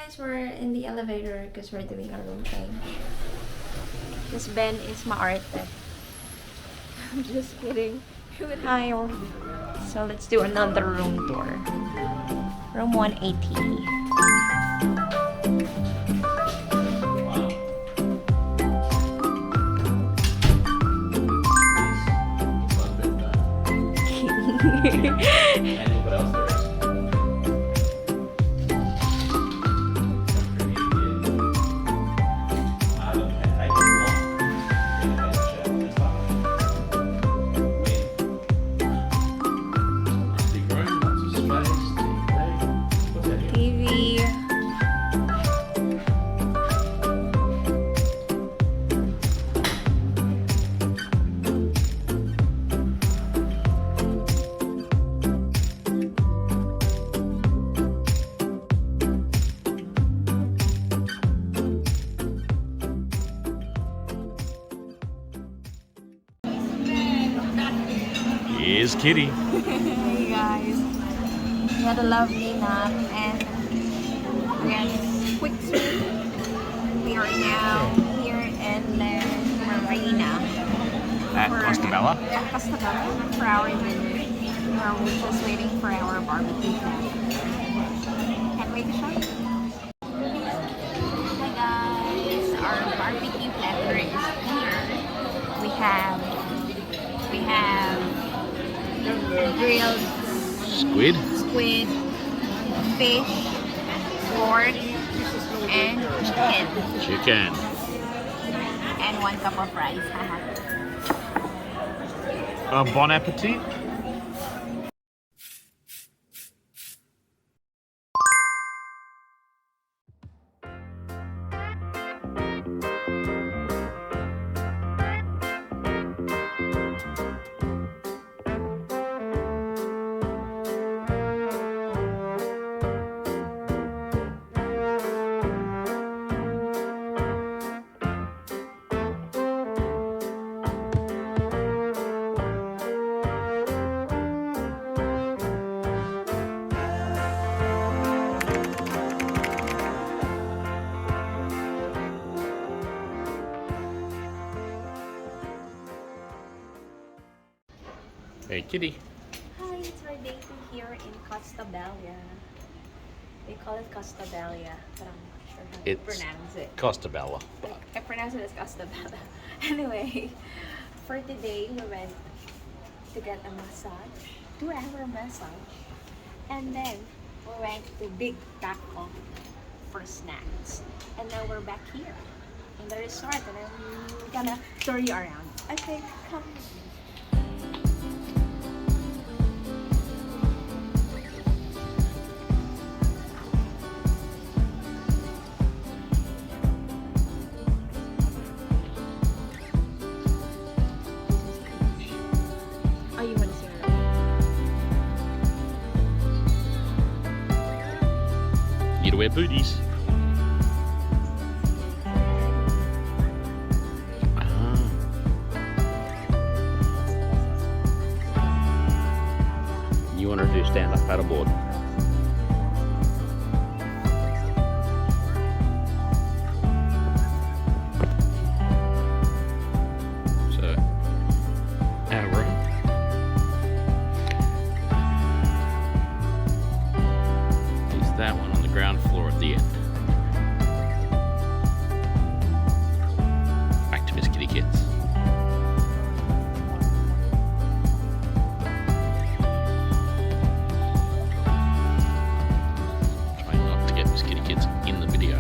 guys, we're in the elevator because we're doing a room change. This Ben is maarte. I'm just kidding. Hi. So let's do another room tour. Room 180. TV. Here's Kitty. Hey guys, we had a lovely nap and we had quick sleep. We are now here in Marina. At Costa Bella. At Costa Bella for our dinner. We're just waiting for our barbecue plan. Can't wait to show you. Hi guys, our barbecue platter is here. We have grilled Squid. fish, pork, and Chicken. and 1 cup of rice. Bon appetit. Hey, Kitty. Hi, it's our day 2 here in Costa Bella. They call it Costa Bella, but I'm not sure how to pronounce it. Costa Bella. I pronounce it as Costa Bella. Anyway, for today we went to get a massage, 2-hour massage, and then we went to Big Taco for snacks. And now we're back here in the resort, and I'm gonna tour you around. Okay, come. Oh, you want to see her? You to wear booties. You want her to do stand-up paddleboard. So, our room. Is that one on the ground floor at the end. Back to Miss Kitty Kits. Trying not to get Miss Kitty Kits in the video.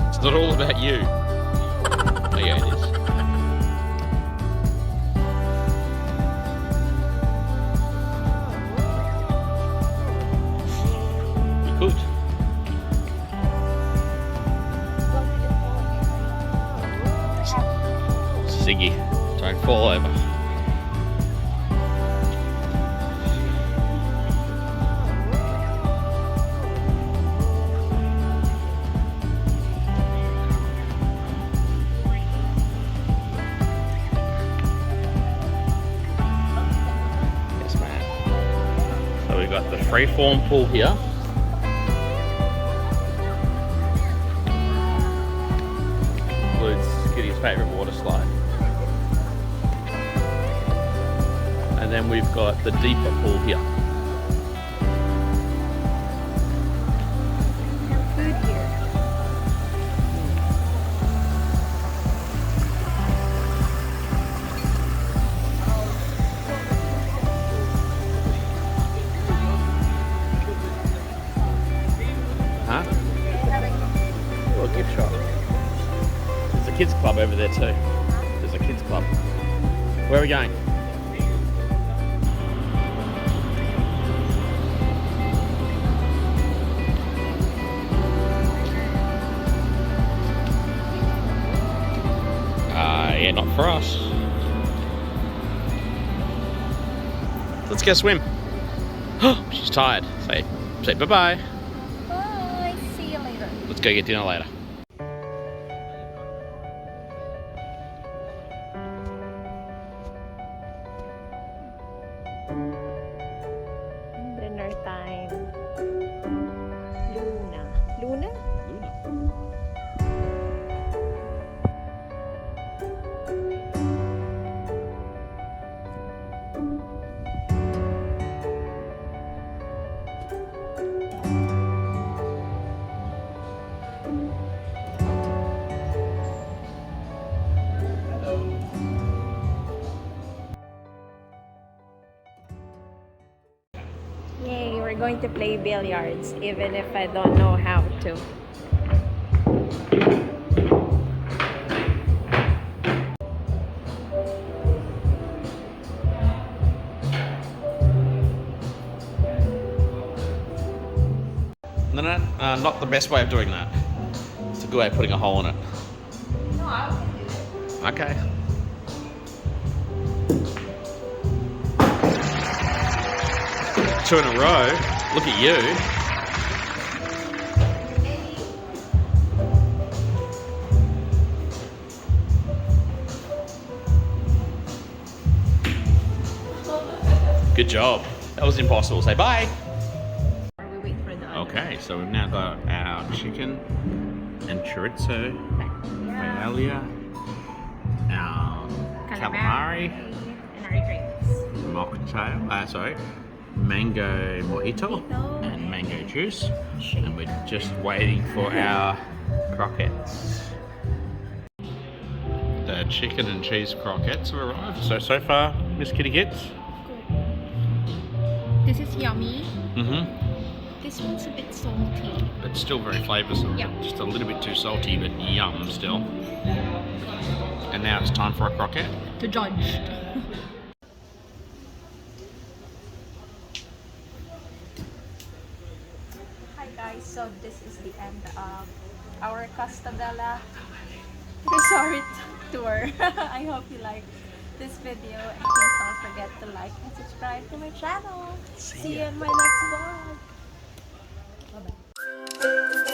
It's not all about you. Oh yeah, it is. We could. Ziggy, don't fall over. got the freeform pool here. Includes Kitty's favourite water slide. And then we've got the deeper pool here. Food here. Huh? Oh, a gift shop. There's a kids club over there too. There's a kids club. Where are we going? Yeah, not for us. Let's go swim. She's tired. Say bye-bye. Bye. See you later. Let's go get dinner later. Dinner time. Luna? Yay, we're going to play billiards, even if I don't know how to. No, not the best way of doing that. It's a good way of putting a hole in it. No, I can do it. Okay. Two in a row. Look at you. Good job. That was impossible. Say bye. We wait for the Okay, so we've now got our chicken and chorizo, paella, our calamari, and our drinks. mocktail, mango mojito and mango juice, and we're just waiting for our croquettes. The chicken and cheese croquettes have arrived. So far, Miss Kitty Kits? This is yummy. Mm-hmm. This one's a bit salty. But still very flavoursome. Yep. Just a little bit too salty, but yum still. And now it's time for a croquette. To judge. Hi guys, so this is the end of our Costa Bella resort tour. I hope you liked this video, and please don't forget to like and subscribe to my channel. See you in my next vlog. Bye bye.